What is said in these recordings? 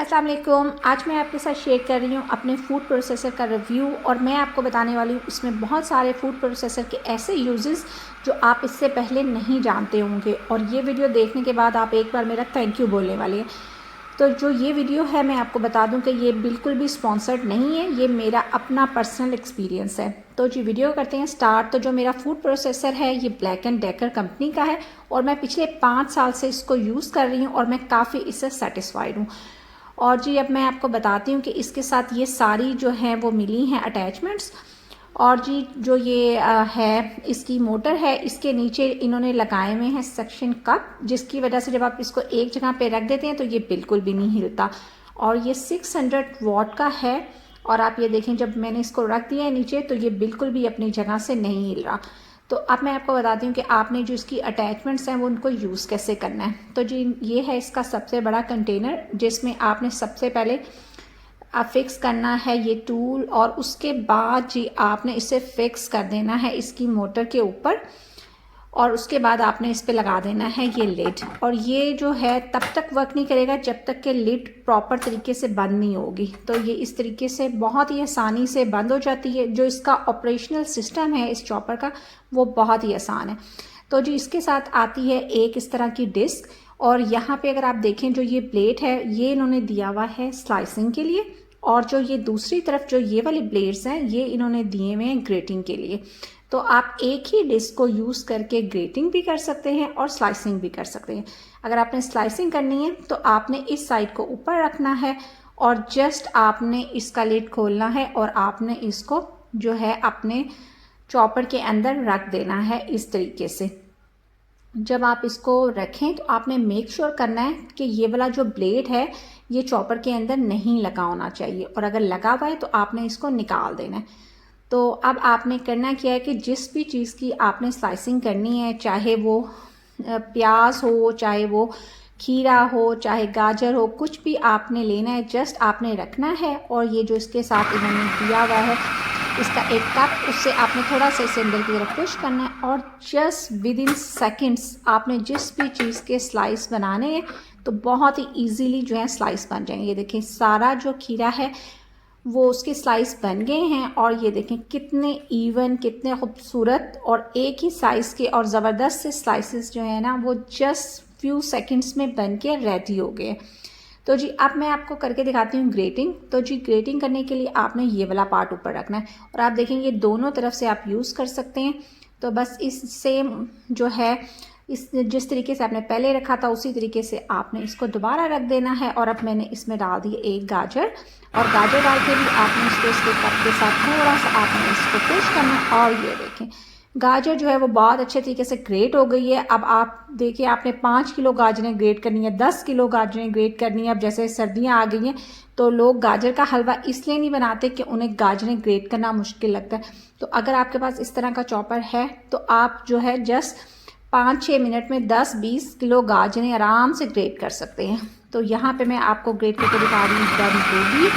अस्सलाम वालेकुम। आज मैं आपके साथ शेयर कर रही हूँ अपने फ़ूड प्रोसेसर का रिव्यू और मैं आपको बताने वाली हूँ इसमें बहुत सारे फ़ूड प्रोसेसर के ऐसे यूजेस जो आप इससे पहले नहीं जानते होंगे और ये वीडियो देखने के बाद आप एक बार मेरा थैंक यू बोलने वाले हैं। तो जो ये वीडियो है मैं आपको बता दूं कि ये बिल्कुल भी स्पॉन्सर्ड नहीं है, ये मेरा अपना पर्सनल एक्सपीरियंस है। तो जी वीडियो करते हैं स्टार्ट। तो जो मेरा फूड प्रोसेसर है ये ब्लैक एंड डेकर कंपनी का है और मैं पिछले 5 साल से इसको यूज़ कर रही हूँ और मैं काफ़ी इससे सेटिस्फाइड हूँ। और जी अब मैं आपको बताती हूँ कि इसके साथ ये सारी जो हैं वो मिली हैं अटैचमेंट्स। और जी जो ये है इसकी मोटर है, इसके नीचे इन्होंने लगाए हुए हैं सक्शन कप, जिसकी वजह से जब आप इसको एक जगह पे रख देते हैं तो ये बिल्कुल भी नहीं हिलता। और ये 600 वॉट का है और आप ये देखें जब मैंने इसको रख दिया है नीचे तो ये बिल्कुल भी अपनी जगह से नहीं हिल रहा। तो अब मैं आपको बताती हूँ कि आपने जो इसकी अटैचमेंट्स हैं वो उनको यूज़ कैसे करना है। तो जी ये है इसका सबसे बड़ा कंटेनर जिसमें आपने सबसे पहले आप फिक्स करना है ये टूल और उसके बाद जी आपने इसे फिक्स कर देना है इसकी मोटर के ऊपर और उसके बाद आपने इस पे लगा देना है ये लिड। और ये जो है तब तक वर्क नहीं करेगा जब तक कि लिड प्रॉपर तरीके से बंद नहीं होगी। तो ये इस तरीके से बहुत ही आसानी से बंद हो जाती है। जो इसका ऑपरेशनल सिस्टम है इस चॉपर का वो बहुत ही आसान है। तो जी इसके साथ आती है एक इस तरह की डिस्क और यहाँ पे अगर आप देखें जो ये ब्लेड है ये इन्होंने दिया हुआ है स्लाइसिंग के लिए और जो ये दूसरी तरफ जो ये वाले ब्लेड्स हैं ये इन्होंने दिए हुए हैं ग्रेटिंग के लिए। तो आप एक ही डिस्क को यूज़ करके ग्रेटिंग भी कर सकते हैं और स्लाइसिंग भी कर सकते हैं। अगर आपने स्लाइसिंग करनी है तो आपने इस साइड को ऊपर रखना है और जस्ट आपने इसका लिड खोलना है और आपने इसको जो है अपने चॉपर के अंदर रख देना है इस तरीके से। जब आप इसको रखें तो आपने मेक श्योर करना है कि ये वाला जो ब्लेड है ये चॉपर के अंदर नहीं लगा होना चाहिए और अगर लगा हुआ है तो आपने इसको निकाल देना है। तो अब आपने करना क्या है कि जिस भी चीज़ की आपने स्लाइसिंग करनी है, चाहे वो प्याज हो, चाहे वो खीरा हो, चाहे गाजर हो, कुछ भी आपने लेना है जस्ट आपने रखना है। और ये जो इसके साथ इन्होंने दिया हुआ है इसका एक कप, उससे आपने थोड़ा सा इसे अंदर की तरफ पुश करना है और जस्ट विद इन सेकेंड्स आपने जिस भी चीज़ के स्लाइस बनाने हैं तो बहुत ही ईजीली जो है स्लाइस बन जाएंगे। ये देखें सारा जो खीरा है वो उसके स्लाइस बन गए हैं और ये देखें कितने इवन, कितने खूबसूरत और एक ही साइज़ के और ज़बरदस्त से स्लाइसेस जो है ना वो जस्ट फ्यू सेकंड्स में बन के रेडी हो गए। तो जी अब मैं आपको करके दिखाती हूँ ग्रेटिंग। तो जी ग्रेटिंग करने के लिए आपने ये वाला पार्ट ऊपर रखना है और आप देखेंगे दोनों तरफ से आप यूज़ कर सकते हैं। तो बस इस सेम जो है इस जिस तरीके से आपने पहले रखा था उसी तरीके से आपने इसको दोबारा रख देना है। और अब मैंने इसमें डाल दी एक गाजर और गाजर डाल के भी आपने इसको इसके कप के साथ थोड़ा सा आपने इसको पुश करना है और ये देखें गाजर जो है वो बहुत अच्छे तरीके से ग्रेट हो गई है। अब आप देखिए आपने 5 किलो गाजरें ग्रेट करनी है, 10 किलो गाजरें ग्रेट करनी है। अब जैसे सर्दियाँ आ गई हैं तो लोग गाजर का हलवा इसलिए नहीं बनाते कि उन्हें गाजरें ग्रेट करना मुश्किल लगता है। तो अगर आपके पास इस तरह का चॉपर है तो आप जो है जस्ट 5-6 मिनट में 10-20 किलो गाजरें आराम से ग्रेट कर सकते हैं। तो यहाँ पे मैं आपको ग्रेट करके दिखा रही हूँ दम गोभी।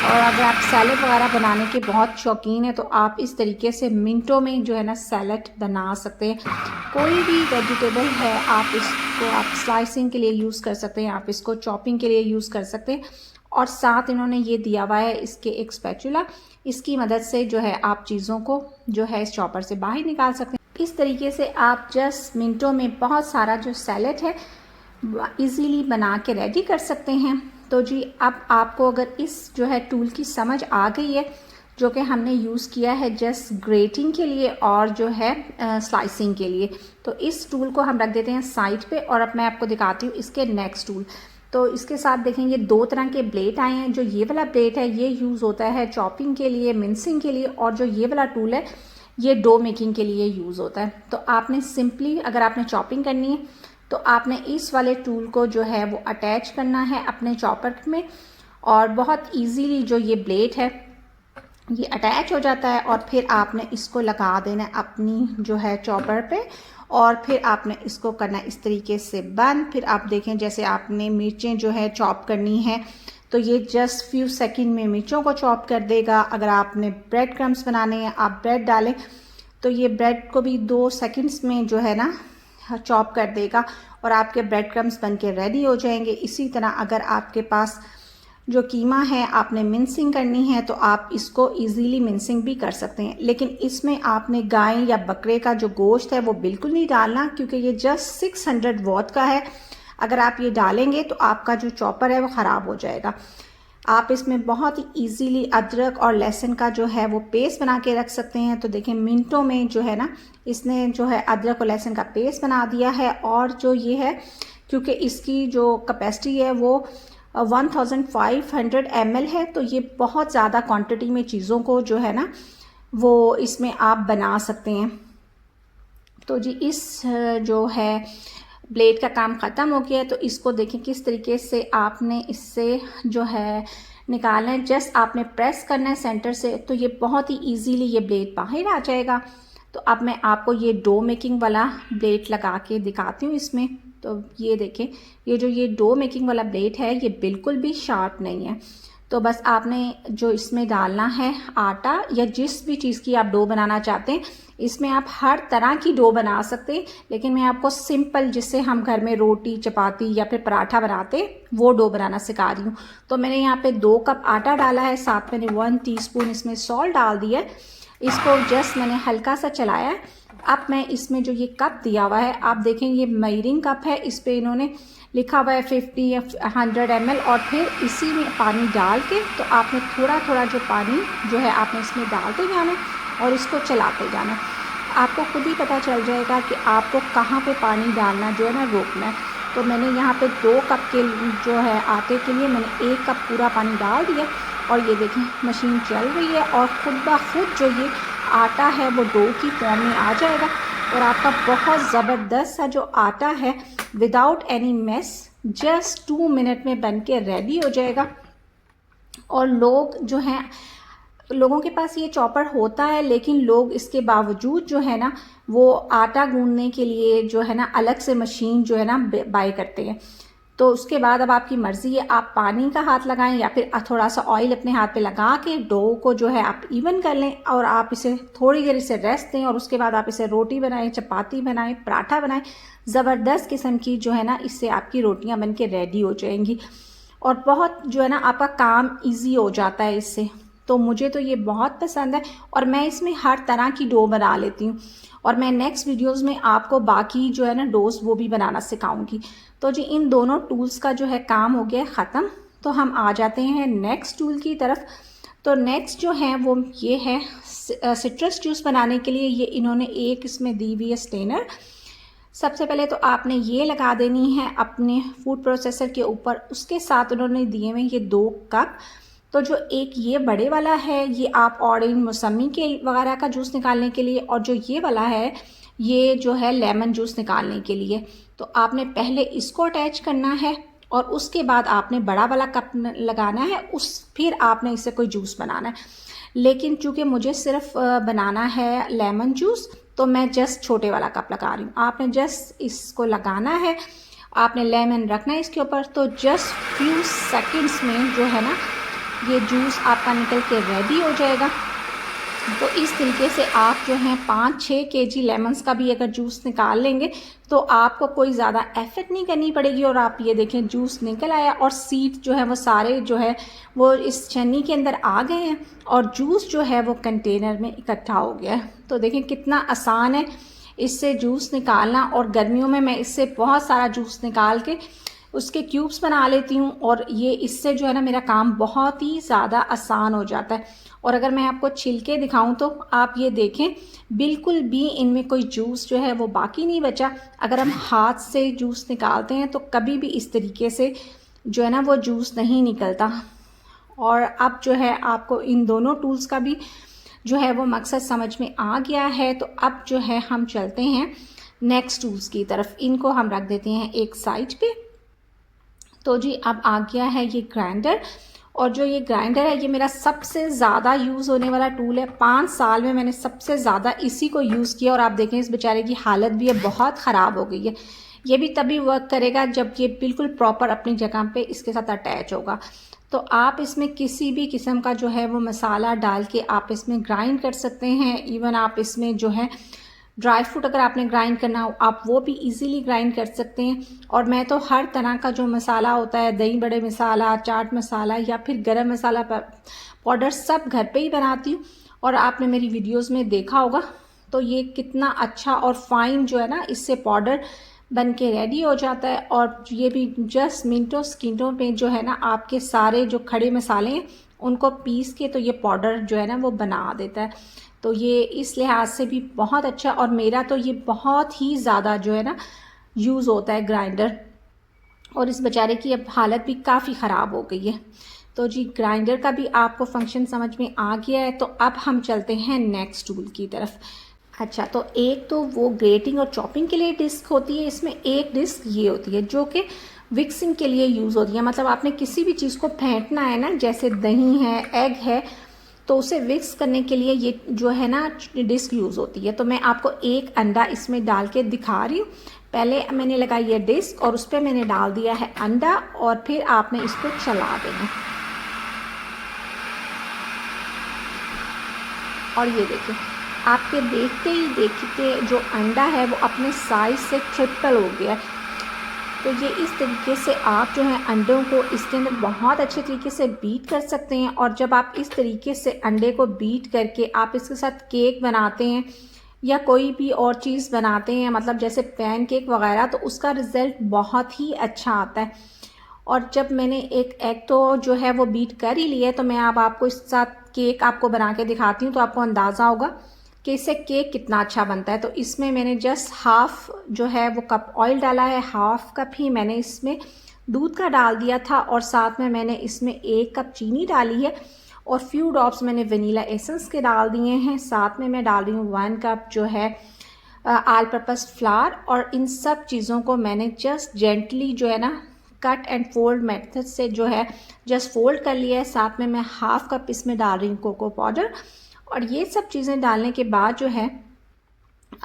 और अगर आप सैलड वगैरह बनाने के बहुत शौकीन हैं तो आप इस तरीके से मिनटों में जो है ना सैलड बना सकते हैं। कोई भी वेजिटेबल है आप इसको आप स्लाइसिंग के लिए यूज़ कर सकते हैं, आप इसको चॉपिंग के लिए यूज़ कर सकते हैं। और साथ इन्होंने ये दिया हुआ है इसके एक स्पैचुला, इसकी मदद से जो है आप चीज़ों को जो है इस चॉपर से बाहर निकाल सकते हैं। इस तरीके से आप जस्ट मिनटों में बहुत सारा जो सैलड है इजीली बना के रेडी कर सकते हैं। तो जी अब आपको अगर इस जो है टूल की समझ आ गई है जो कि हमने यूज़ किया है जस्ट ग्रेटिंग के लिए और जो है स्लाइसिंग के लिए, तो इस टूल को हम रख देते हैं साइड पे। और अब मैं आपको दिखाती हूँ इसके नेक्स्ट टूल। तो इसके साथ देखेंगे 2 तरह के ब्लेड आए हैं। जो ये वाला ब्लेड है ये यूज़ होता है चॉपिंग के लिए, मिन्सिंग के लिए, और जो ये वाला टूल है ये डो मेकिंग के लिए यूज़ होता है। तो आपने सिंपली अगर आपने चॉपिंग करनी है तो आपने इस वाले टूल को जो है वो अटैच करना है अपने चॉपर में और बहुत इजीली जो ये ब्लेड है ये अटैच हो जाता है और फिर आपने इसको लगा देना है अपनी जो है चॉपर पे और फिर आपने इसको करना है इस तरीके से बंद। फिर आप देखें जैसे आपने मिर्चें जो है चॉप करनी है तो ये जस्ट फ्यू सेकंड में मिर्चों को चॉप कर देगा। अगर आपने ब्रेड क्रम्स बनाने हैं आप ब्रेड डालें तो ये ब्रेड को भी 2 सेकंड्स में जो है ना चॉप कर देगा और आपके ब्रेड क्रम्स बन के रेडी हो जाएंगे। इसी तरह अगर आपके पास जो कीमा है आपने मिंसिंग करनी है तो आप इसको इजीली मिंसिंग भी कर सकते हैं, लेकिन इसमें आपने गाय या बकरे का जो गोश्त है वो बिल्कुल नहीं डालना, क्योंकि ये जस्ट 600 वॉट का है। अगर आप ये डालेंगे तो आपका जो चॉपर है वो ख़राब हो जाएगा। आप इसमें बहुत ही ईजीली अदरक और लहसुन का जो है वो पेस्ट बना के रख सकते हैं। तो देखें मिनटों में जो है ना इसने जो है अदरक और लहसुन का पेस्ट बना दिया है। और जो ये है, क्योंकि इसकी जो कैपेसिटी है वो 1500 ml है, तो ये बहुत ज़्यादा क्वांटिटी में चीज़ों को जो है ना वो इसमें आप बना सकते हैं। तो जी इस जो है ब्लेड का काम ख़त्म हो गया है। तो इसको देखें किस तरीके से आपने इससे जो है निकालना है। जस्ट आपने प्रेस करना है सेंटर से, तो ये बहुत ही इजीली ये ब्लेड बाहर आ जाएगा। तो अब मैं आपको ये डो मेकिंग वाला ब्लेड लगा के दिखाती हूँ इसमें। तो ये देखें, ये डो मेकिंग वाला ब्लेड है ये बिल्कुल भी शार्प नहीं है। तो बस आपने जो इसमें डालना है आटा या जिस भी चीज़ की आप डो बनाना चाहते हैं, इसमें आप हर तरह की डो बना सकते हैं, लेकिन मैं आपको सिंपल जिससे हम घर में रोटी चपाती या फिर पराठा बनाते हैं वो डो बनाना सिखा रही हूँ। तो मैंने यहाँ पे 2 कप आटा डाला है, साथ मैंने 1 टीस्पून इसमें सॉल्ट डाल दिया है। इसको जस्ट मैंने हल्का सा चलाया है। अब मैं इसमें जो ये कप दिया हुआ है, आप देखें ये मेजरिंग कप है, इस पर इन्होंने लिखा हुआ है 50 या 100 ml। और फिर इसी में पानी डाल के तो आपने थोड़ा थोड़ा जो पानी जो है आपने इसमें डालते जाना और इसको चलाते जाना। आपको खुद ही पता चल जाएगा कि आपको कहाँ पे पानी डालना जो है ना रोकना है। तो मैंने यहाँ पे 2 कप के जो है आटे के लिए मैंने 1 कप पूरा पानी डाल दिया। और ये देखें मशीन चल रही है और खुद ब खुद जो ये आटा है वो डो की फॉर्म में आ जाएगा और आपका बहुत ज़बरदस्त सा जो आटा है without any mess just 2 minute में बन के रेडी हो जाएगा। और लोग जो हैं, लोगों के पास ये चॉपर होता है, लेकिन लोग इसके बावजूद जो है ना वो आटा गूंदने के लिए जो है ना अलग से मशीन जो है ना बाय करते हैं। तो उसके बाद अब आपकी मर्ज़ी है, आप पानी का हाथ लगाएं या फिर थोड़ा सा ऑयल अपने हाथ पे लगा के डो को जो है आप इवन कर लें और आप इसे थोड़ी देर इसे रेस्ट दें और उसके बाद आप इसे रोटी बनाएं, चपाती बनाएं, पराठा बनाएं। ज़बरदस्त किस्म की जो है ना इससे आपकी रोटियां बन के रेडी हो जाएंगी और बहुत जो है ना आपका काम ईजी हो जाता है इससे। तो मुझे तो ये बहुत पसंद है और मैं इसमें हर तरह की डो बना लेती हूँ और मैं नेक्स्ट वीडियोस में आपको बाकी जो है ना डोज वो भी बनाना सिखाऊंगी। तो जी इन दोनों टूल्स का जो है काम हो गया ख़त्म। तो हम आ जाते हैं नेक्स्ट टूल की तरफ। तो नेक्स्ट जो है वो ये है सिट्रस जूस बनाने के लिए ये इन्होंने एक इसमें दी हुई है स्ट्रेनर। सबसे पहले तो आपने ये लगा देनी है अपने फूड प्रोसेसर के ऊपर। उसके साथ उन्होंने दिए हुए ये 2 कप। तो जो एक ये बड़े वाला है ये आप ऑरेंज मौसमी के वगैरह का जूस निकालने के लिए, और जो ये वाला है ये जो है लेमन जूस निकालने के लिए। तो आपने पहले इसको अटैच करना है और उसके बाद आपने बड़ा वाला कप लगाना है, फिर आपने इससे कोई जूस बनाना है। लेकिन चूँकि मुझे सिर्फ बनाना है लेमन जूस तो मैं जस्ट छोटे वाला कप लगा रही हूँ। आपने जस्ट इसको लगाना है, आपने लेमन रखना है इसके ऊपर। तो जस्ट फ्यू सेकंड्स में जो है ना ये जूस आपका निकल के रेडी हो जाएगा। तो इस तरीके से आप जो हैं 5-6 kg लेमन्स का भी अगर जूस निकाल लेंगे तो आपको कोई ज़्यादा एफर्ट नहीं करनी पड़ेगी। और आप ये देखें जूस निकल आया और सीड जो है वो सारे जो है वो इस छन्नी के अंदर आ गए हैं और जूस जो है वो कंटेनर में इकट्ठा हो गया है। तो देखें कितना आसान है इससे जूस निकालना। और गर्मियों में मैं इससे बहुत सारा जूस निकाल के उसके क्यूब्स बना लेती हूँ और ये इससे जो है ना मेरा काम बहुत ही ज़्यादा आसान हो जाता है। और अगर मैं आपको छिलके दिखाऊं तो आप ये देखें बिल्कुल भी इनमें कोई जूस जो है वो बाकी नहीं बचा। अगर हम हाथ से जूस निकालते हैं तो कभी भी इस तरीके से जो है ना वो जूस नहीं निकलता। और अब जो है आपको इन दोनों टूल्स का भी जो है वो मकसद समझ में आ गया है। तो अब जो है हम चलते हैं नेक्स्ट टूल्स की तरफ। इनको हम रख देते हैं एक साइड पे। तो जी अब आ गया है ये ग्राइंडर। और जो ये ग्राइंडर है ये मेरा सबसे ज़्यादा यूज़ होने वाला टूल है। 5 साल में मैंने सबसे ज़्यादा इसी को यूज़ किया। और आप देखें इस बेचारे की हालत भी है बहुत ख़राब हो गई है। ये भी तभी वर्क करेगा जब ये बिल्कुल प्रॉपर अपनी जगह पे इसके साथ अटैच होगा। तो आप इसमें किसी भी किस्म का जो है वो मसाला डाल के आप इसमें ग्राइंड कर सकते हैं। इवन आप इसमें जो है ड्राई फ्रूट अगर आपने ग्राइंड करना हो आप वो भी इजीली ग्राइंड कर सकते हैं। और मैं तो हर तरह का जो मसाला होता है, दही बड़े मसाला, चाट मसाला या फिर गरम मसाला पाउडर, सब घर पे ही बनाती हूँ। और आपने मेरी वीडियोस में देखा होगा। तो ये कितना अच्छा और फाइन जो है ना, इससे पाउडर बन के रेडी हो जाता है। और ये भी जस्ट मिनटों सेकंडों में जो है ना, आपके सारे जो खड़े मसाले हैं उनको पीस के तो ये पाउडर जो है ना वो बना देता है। तो ये इस लिहाज से भी बहुत अच्छा। और मेरा तो ये बहुत ही ज़्यादा जो है ना यूज़ होता है ग्राइंडर। और इस बेचारे की अब हालत भी काफ़ी ख़राब हो गई है। तो जी ग्राइंडर का भी आपको फंक्शन समझ में आ गया है। तो अब हम चलते हैं नेक्स्ट टूल की तरफ। अच्छा, तो एक तो वो ग्रेटिंग और चॉपिंग के लिए डिस्क होती है, इसमें एक डिस्क ये होती है जो कि विक्सिंग के लिए यूज़ होती है। मतलब आपने किसी भी चीज़ को फेंटना है ना, जैसे दही है, एग है, तो उसे विक्स करने के लिए ये जो है ना डिस्क यूज़ होती है। तो मैं आपको एक अंडा इसमें डाल के दिखा रही हूँ। पहले मैंने लगाई है डिस्क और उस पर मैंने डाल दिया है अंडा और फिर आपने इसको चला देना। और ये देखिए, आपके देखते ही देखते जो अंडा है वो अपने साइज़ से ट्रिपल हो गया। तो ये इस तरीके से आप जो है अंडों को इसके अंदर बहुत अच्छे तरीके से बीट कर सकते हैं। और जब आप इस तरीके से अंडे को बीट करके आप इसके साथ केक बनाते हैं या कोई भी और चीज़ बनाते हैं, मतलब जैसे पैन केक वगैरह, तो उसका रिज़ल्ट बहुत ही अच्छा आता है। और जब मैंने एक एग तो जो है वो बीट कर ही लिया है, तो मैं अब आपको इस साथ केक आपको बना के दिखाती हूँ, तो आपको अंदाज़ा होगा कि इससे केक कितना अच्छा बनता है। तो इसमें मैंने जस्ट हाफ़ जो है वो कप ऑयल डाला है, हाफ़ कप ही मैंने इसमें दूध का डाल दिया था और साथ में मैंने इसमें 1 कप चीनी डाली है और फ्यू ड्रॉप्स मैंने वनीला एसेंस के डाल दिए हैं। साथ में मैं डाल रही हूँ 1 कप जो है ऑल पर्पस फ्लावर। और इन सब चीज़ों को मैंने जस्ट जेंटली जो है ना कट एंड फोल्ड मेथड से जो है जस्ट फोल्ड कर लिया है। साथ में मैं हाफ़ कप इसमें डाल रही हूँ कोको पाउडर। और ये सब चीज़ें डालने के बाद जो है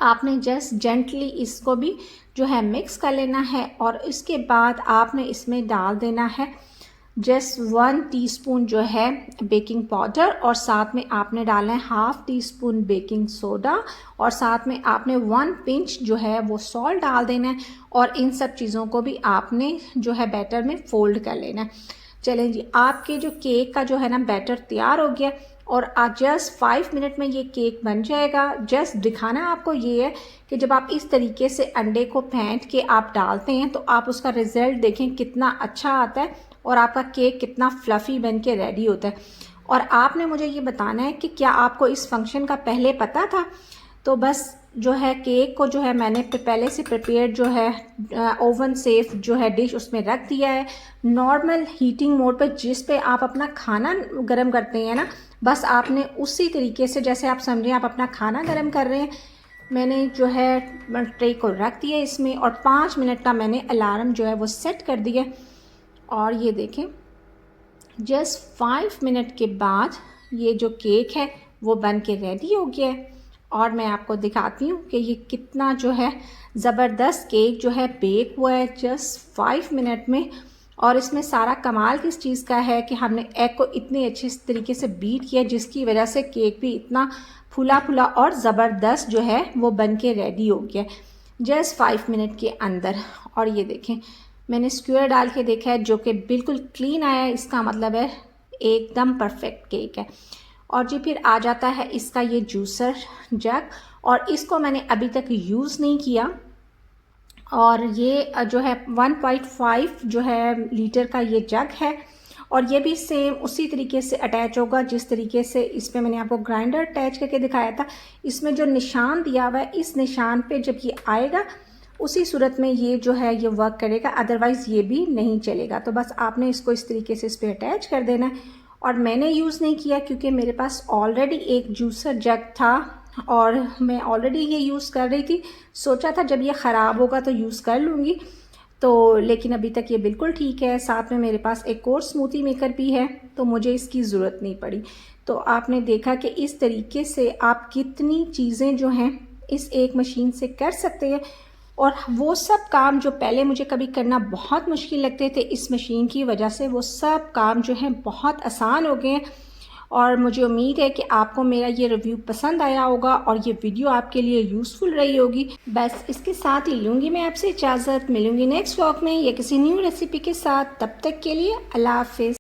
आपने जस्ट जेंटली इसको भी जो है मिक्स कर लेना है। और इसके बाद आपने इसमें डाल देना है जस्ट 1 टीस्पून जो है बेकिंग पाउडर और साथ में आपने डालना है half tea spoon baking soda और साथ में आपने 1 पिंच जो है वो सॉल्ट डाल देना है। और इन सब चीज़ों को भी आपने जो है बैटर में फ़ोल्ड कर लेना है। चलें जी, आपके जो केक का जो है ना बैटर तैयार हो गया और आज जस्ट 5 मिनट में ये केक बन जाएगा। जस्ट दिखाना आपको ये है कि जब आप इस तरीके से अंडे को फेंट के आप डालते हैं तो आप उसका रिज़ल्ट देखें कितना अच्छा आता है और आपका केक कितना फ्लफ़ी बन के रेडी होता है। और आपने मुझे ये बताना है कि क्या आपको इस फंक्शन का पहले पता था। तो बस जो है केक को जो है मैंने पहले से प्रिपेयर जो है ओवन सेफ जो है डिश उसमें रख दिया है नॉर्मल हीटिंग मोड पर, जिस पे आप अपना खाना गर्म करते हैं ना, बस आपने उसी तरीके से जैसे आप समझें आप अपना खाना गर्म कर रहे हैं। मैंने जो है ट्रे को रख दिया इसमें और 5 मिनट का मैंने अलार्म जो है वो सेट कर दिया। और ये देखें जस्ट 5 मिनट के बाद ये जो केक है वो बन के रेडी हो गया है। और मैं आपको दिखाती हूँ कि ये कितना जो है ज़बरदस्त केक जो है बेक हुआ है जस्ट 5 मिनट में। और इसमें सारा कमाल किस चीज़ का है कि हमने एग को इतने अच्छे तरीके से बीट किया जिसकी वजह से केक भी इतना फूला फूला और ज़बरदस्त जो है वो बन के रेडी हो गया जस्ट 5 मिनट के अंदर। और ये देखें मैंने स्क्वायर डाल के देखा है जो कि बिल्कुल क्लीन आया है, इसका मतलब है एकदम परफेक्ट केक है। और जी फिर आ जाता है इसका ये जूसर जग और इसको मैंने अभी तक यूज़ नहीं किया। और ये जो है 1.5 जो है लीटर का ये जग है और ये भी सेम उसी तरीके से अटैच होगा जिस तरीके से इस पर मैंने आपको ग्राइंडर अटैच करके दिखाया था। इसमें जो निशान दिया हुआ है इस निशान पे जब ये आएगा उसी सूरत में ये जो है ये वर्क करेगा, अदरवाइज़ ये भी नहीं चलेगा। तो बस आपने इसको इस तरीके से इस पर अटैच कर देना है। और मैंने यूज़ नहीं किया क्योंकि मेरे पास ऑलरेडी एक जूसर जग था और मैं ऑलरेडी ये यूज़ कर रही थी। सोचा था जब ये ख़राब होगा तो यूज़ कर लूँगी, तो लेकिन अभी तक ये बिल्कुल ठीक है। साथ में मेरे पास एक और स्मूथी मेकर भी है तो मुझे इसकी ज़रूरत नहीं पड़ी। तो आपने देखा कि इस तरीके से आप कितनी चीज़ें जो हैं इस एक मशीन से कर सकते हैं। और वो सब काम जो पहले मुझे कभी करना बहुत मुश्किल लगते थे, इस मशीन की वजह से वो सब काम जो है बहुत आसान हो गए हैं। और मुझे उम्मीद है कि आपको मेरा ये रिव्यू पसंद आया होगा और ये वीडियो आपके लिए यूज़फुल रही होगी। बस इसके साथ ही लूँगी मैं आपसे इजाज़त, मिलूँगी नेक्स्ट व्लॉग में या किसी न्यू रेसिपी के साथ। तब तक के लिए अल्लाह हाफ़िज़।